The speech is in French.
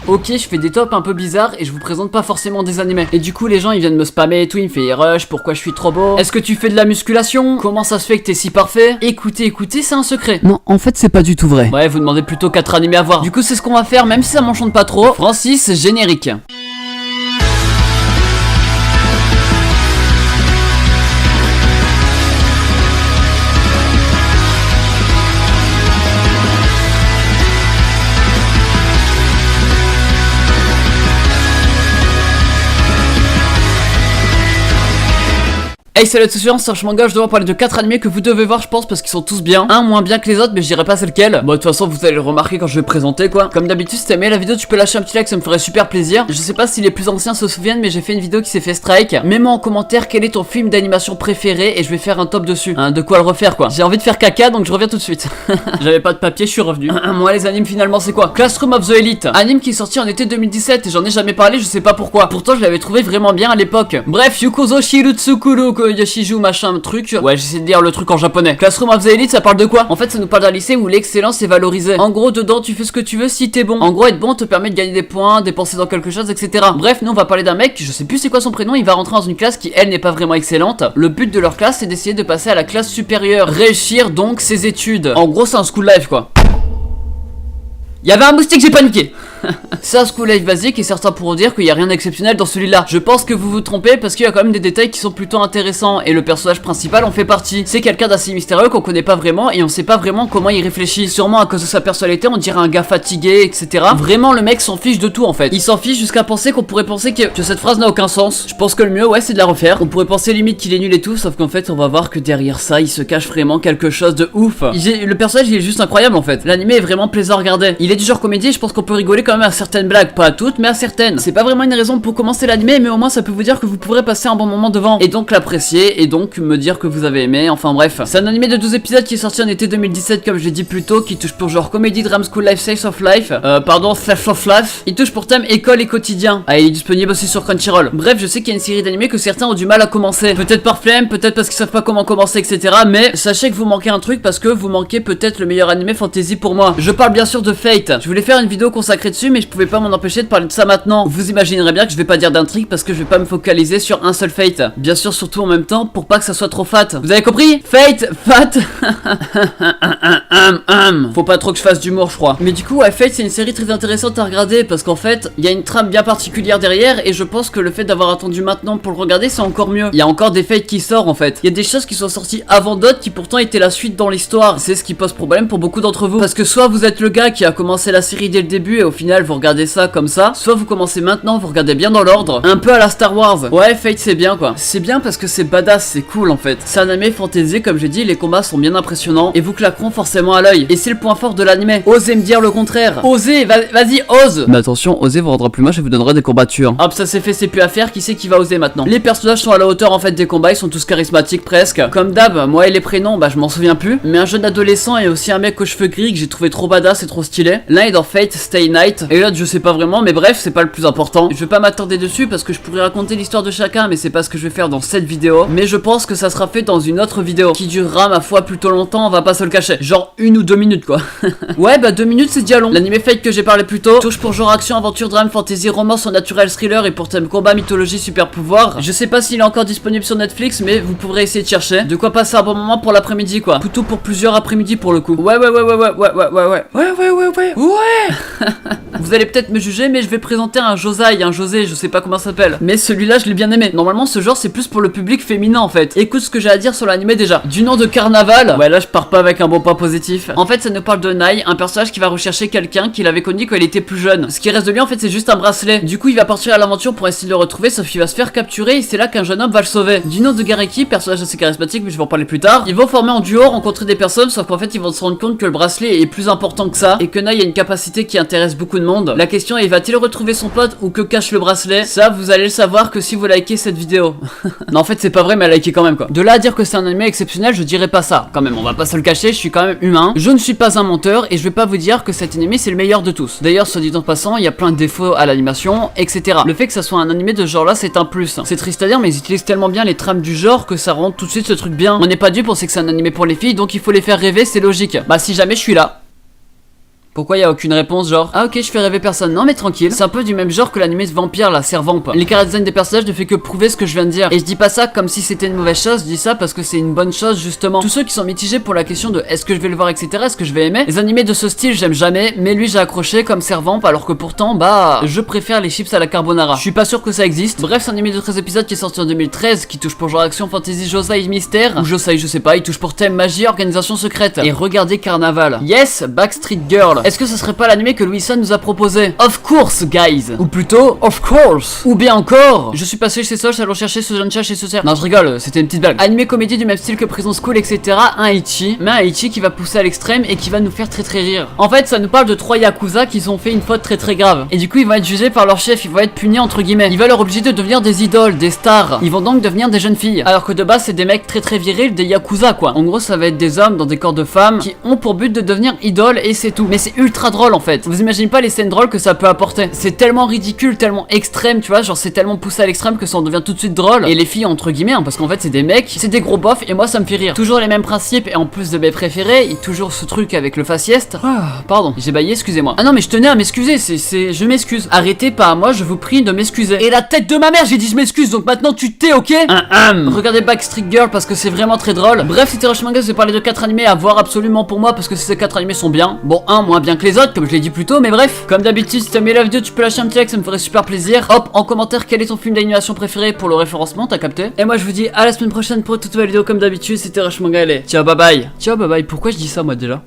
Ok, je fais des tops un peu bizarres et je vous présente pas forcément des animés. Et du coup les gens ils viennent me spammer et tout, ils me font rush, pourquoi je suis trop beau? Est-ce que tu fais de la musculation? Comment ça se fait que t'es si parfait? Écoutez, c'est un secret. Non, en fait, c'est pas du tout vrai. Ouais, vous demandez plutôt 4 animés à voir. Du coup c'est ce qu'on va faire, même si ça m'enchante pas trop. Francis, générique. Hey salut à tous, c'est Archmanga, je dois parler de 4 animés que vous devez voir je pense parce qu'ils sont tous bien. Un moins bien que les autres mais je dirais pas c'est lequel. Bon de toute façon vous allez le remarquer quand je vais présenter quoi. Comme d'habitude si t'as aimé la vidéo tu peux lâcher un petit like, ça me ferait super plaisir. Je sais pas si les plus anciens se souviennent mais j'ai fait une vidéo qui s'est fait strike. Mets-moi en commentaire quel est ton film d'animation préféré et je vais faire un top dessus. De quoi le refaire quoi. J'ai envie de faire caca donc je reviens tout de suite. J'avais pas de papier, je suis revenu. Moi les animes finalement c'est quoi? Classroom of the Elite, anime qui est sorti en été 2017 et j'en ai jamais parlé, je sais pas pourquoi. Pourtant je l'avais trouvé vraiment bien à l'époque. Bref, Yukozo Shirutsukuro Yoshiju machin truc. Ouais, j'essaie de dire le truc en japonais. Classroom of the Elite, ça parle de quoi? En fait, ça nous parle d'un lycée où l'excellence est valorisée. En gros, dedans, tu fais ce que tu veux si t'es bon. En gros, être bon te permet de gagner des points, dépenser dans quelque chose, etc. Bref, nous on va parler d'un mec, je sais plus c'est quoi son prénom, il va rentrer dans une classe qui elle n'est pas vraiment excellente. Le but de leur classe, c'est d'essayer de passer à la classe supérieure, réussir donc ses études. En gros, c'est un school life quoi. Il y avait un moustique, j'ai paniqué. C'est un school life basique et certains pourront dire qu'il n'y a rien d'exceptionnel dans celui-là. Je pense que vous vous trompez parce qu'il y a quand même des détails qui sont plutôt intéressants et le personnage principal en fait partie. C'est quelqu'un d'assez mystérieux qu'on connaît pas vraiment et on sait pas vraiment comment il réfléchit. Sûrement à cause de sa personnalité, on dirait un gars fatigué, etc. Vraiment le mec s'en fiche de tout en fait. Il s'en fiche jusqu'à penser qu'on pourrait penser que cette phrase n'a aucun sens. Je pense que le mieux ouais c'est de la refaire. On pourrait penser limite qu'il est nul et tout, sauf qu'en fait on va voir que derrière ça il se cache vraiment quelque chose de ouf. Le personnage il est juste incroyable en fait. L'anime est vraiment plaisant à regarder. Il est du genre comédie, je pense qu'on peut rigoler quand même à certaines blagues. Pas à toutes, mais à certaines. C'est pas vraiment une raison pour commencer l'anime, mais au moins ça peut vous dire que vous pourrez passer un bon moment devant. Et donc l'apprécier, et donc me dire que vous avez aimé, enfin bref. C'est un animé de 12 épisodes qui est sorti en été 2017, comme je l'ai dit plus tôt, qui touche pour genre comédie, drame, school life, slice of life. Slice of life. Il touche pour thème école et quotidien. Ah, il est disponible aussi sur Crunchyroll. Bref, je sais qu'il y a une série d'animés que certains ont du mal à commencer. Peut-être par flemme, peut-être parce qu'ils savent pas comment commencer, etc. Mais sachez que vous manquez un truc parce que vous manquez peut-être le meilleur animé fantasy pour moi. Je parle bien sûr de Fate. Je voulais faire une vidéo consacrée dessus, mais je pouvais pas m'en empêcher de parler de ça maintenant. Vous imaginerez bien que je vais pas dire d'intrigue parce que je vais pas me focaliser sur un seul Fate. Bien sûr, surtout en même temps pour pas que ça soit trop fat. Vous avez compris? Fate, fat. Faut pas trop que je fasse d'humour, je crois. Mais du coup, ouais, Fate c'est une série très intéressante à regarder parce qu'en fait, il y a une trame bien particulière derrière et je pense que le fait d'avoir attendu maintenant pour le regarder, c'est encore mieux. Il y a encore des Fates qui sortent en fait. Il y a des choses qui sont sorties avant d'autres qui pourtant étaient la suite dans l'histoire. C'est ce qui pose problème pour beaucoup d'entre vous. Parce que soit vous êtes le gars qui a commencé la série dès le début et au final vous regardez ça comme ça, soit vous commencez maintenant, vous regardez bien dans l'ordre, un peu à la Star Wars. Ouais, Fate c'est bien quoi. C'est bien parce que c'est badass, c'est cool en fait. C'est un anime fantasy comme j'ai dit, les combats sont bien impressionnants et vous claqueront forcément à l'œil. Et c'est le point fort de l'anime. Osez me dire le contraire. Osez, vas-y, ose. Mais attention, osez vous rendra plus moche et vous donnera des combattures. Hop, ça c'est fait, c'est plus à faire. Qui c'est qui va oser maintenant? Les personnages sont à la hauteur en fait des combats, ils sont tous charismatiques presque. Comme d'hab, moi et les prénoms, bah je m'en souviens plus. Mais un jeune adolescent et aussi un mec aux cheveux gris que j'ai trouvé trop badass et trop stylé. L'un est dans Fate Stay Night et l'autre je sais pas vraiment, mais bref, c'est pas le plus important. Je vais pas m'attarder dessus parce que je pourrais raconter l'histoire de chacun, mais c'est pas ce que je vais faire dans cette vidéo. Mais je pense que ça sera fait dans une autre vidéo qui durera ma foi plutôt longtemps, on va pas se le cacher. Genre 1 ou 2 minutes quoi. Ouais, bah 2 minutes c'est déjà long. L'anime Fate que j'ai parlé plus tôt touche pour genre action, aventure, drame, fantasy, romance, naturel, thriller et pour thème combat, mythologie, super pouvoir. Je sais pas s'il est encore disponible sur Netflix, mais vous pourrez essayer de chercher. De quoi passer un bon moment pour l'après-midi quoi. Plutôt pour plusieurs après-midi pour le coup. Ouais. Vous allez peut-être me juger, mais je vais présenter un Josai, un José, je sais pas comment ça s'appelle. Mais celui-là, je l'ai bien aimé. Normalement, ce genre, c'est plus pour le public féminin en fait. Écoute ce que j'ai à dire sur l'anime déjà. Du nom de Carnaval. Ouais, là, je pars pas avec un bon point positif. En fait, ça nous parle de Nai, un personnage qui va rechercher quelqu'un qu'il avait connu quand il était plus jeune. Ce qui reste de lui, en fait, c'est juste un bracelet. Du coup, il va partir à l'aventure pour essayer de le retrouver, sauf qu'il va se faire capturer et c'est là qu'un jeune homme va le sauver. Du nom de Gareki, personnage assez charismatique, mais je vais en parler plus tard. Ils vont former en duo, rencontrer des personnes, sauf qu'en fait, ils vont se rendre compte que le bracelet est plus important que ça et que Nai a une capacité qui intéresse beaucoup de monde. La question est, va-t-il retrouver son pote ou que cache le bracelet? Ça, vous allez le savoir que si vous likez cette vidéo. Non, en fait, c'est pas vrai, mais likez quand même quoi. De là à dire que c'est un anime exceptionnel, je dirais pas ça. Quand même, on va pas se le cacher, je suis quand même humain. Je ne suis pas un menteur et je vais pas vous dire que cet anime c'est le meilleur de tous. D'ailleurs, soit dit en passant, il y a plein de défauts à l'animation, etc. Le fait que ça soit un anime de ce genre là, c'est un plus. C'est triste à dire, mais ils utilisent tellement bien les trames du genre que ça rend tout de suite ce truc bien. On n'est pas dupe, on sait que c'est un anime pour les filles, donc il faut les faire rêver, c'est logique. Bah, si jamais je suis là. Pourquoi y a aucune réponse genre ah ok je fais rêver personne. Non mais tranquille, c'est un peu du même genre que l'animé de vampire là, Servamp. Les chara design des personnages ne fait que prouver ce que je viens de dire. Et je dis pas ça comme si c'était une mauvaise chose, je dis ça parce que c'est une bonne chose justement. Tous ceux qui sont mitigés pour la question de est-ce que je vais le voir etc, est-ce que je vais aimer, les animés de ce style j'aime jamais, mais lui j'ai accroché comme Servamp alors que pourtant bah je préfère les chips à la carbonara. Je suis pas sûr que ça existe. Bref c'est un animé de 13 épisodes qui est sorti en 2013 qui touche pour genre action, fantasy, josei, mystère ou josei je sais pas, il touche pour thème magie, organisation secrète. Et regardez Carnaval. Yes, Backstreet Girl. Est-ce que ce serait pas l'animé que Louis-san nous a proposé? Of course, guys. Ou plutôt, of course. Ou bien encore, je suis passé chez Soch, allons chercher ce jeune chat chez ce cerf. Non, je rigole, c'était une petite blague. Animé comédie du même style que Prison School, etc. Un Ichi. Mais un Ichi qui va pousser à l'extrême et qui va nous faire très rire. En fait, ça nous parle de 3 yakuza qui ont fait une faute très grave. Et du coup, ils vont être jugés par leur chef, ils vont être punis entre guillemets. Il va leur obliger de devenir des idoles, des stars. Ils vont donc devenir des jeunes filles. Alors que de base, c'est des mecs très virils, des yakuza quoi. En gros, ça va être des hommes dans des corps de femmes qui ont pour but de devenir idoles et c'est tout. Mais c'est ultra drôle en fait. Vous imaginez pas les scènes drôles que ça peut apporter. C'est tellement ridicule, tellement extrême, tu vois, genre c'est tellement poussé à l'extrême que ça en devient tout de suite drôle. Et les filles entre guillemets, hein, parce qu'en fait c'est des mecs, c'est des gros bofs et moi ça me fait rire. Toujours les mêmes principes et en plus de mes préférés, et toujours ce truc avec le faciès. Pardon, j'ai baillé, excusez-moi. Ah non mais je tenais à m'excuser, je m'excuse. Arrêtez pas à moi, je vous prie de m'excuser. Et la tête de ma mère, j'ai dit je m'excuse, donc maintenant tu t'es ok. Regardez Backstreet Girl parce que c'est vraiment très drôle. Bref, c'était Rush Manga, je vais parler de 4 animés à voir absolument pour moi parce que ces 4 animés sont bien. Bon, un moins bien que les autres, comme je l'ai dit plus tôt, mais bref. Comme d'habitude, si t'as aimé la vidéo, tu peux lâcher un petit like, ça me ferait super plaisir. Hop, en commentaire, quel est ton film d'animation préféré pour le référencement, t'as capté? Et moi, je vous dis à la semaine prochaine pour une toute nouvelle vidéo comme d'habitude. C'était Rush Manga, allez. Ciao, bye bye. Ciao, bye bye. Pourquoi je dis ça moi déjà?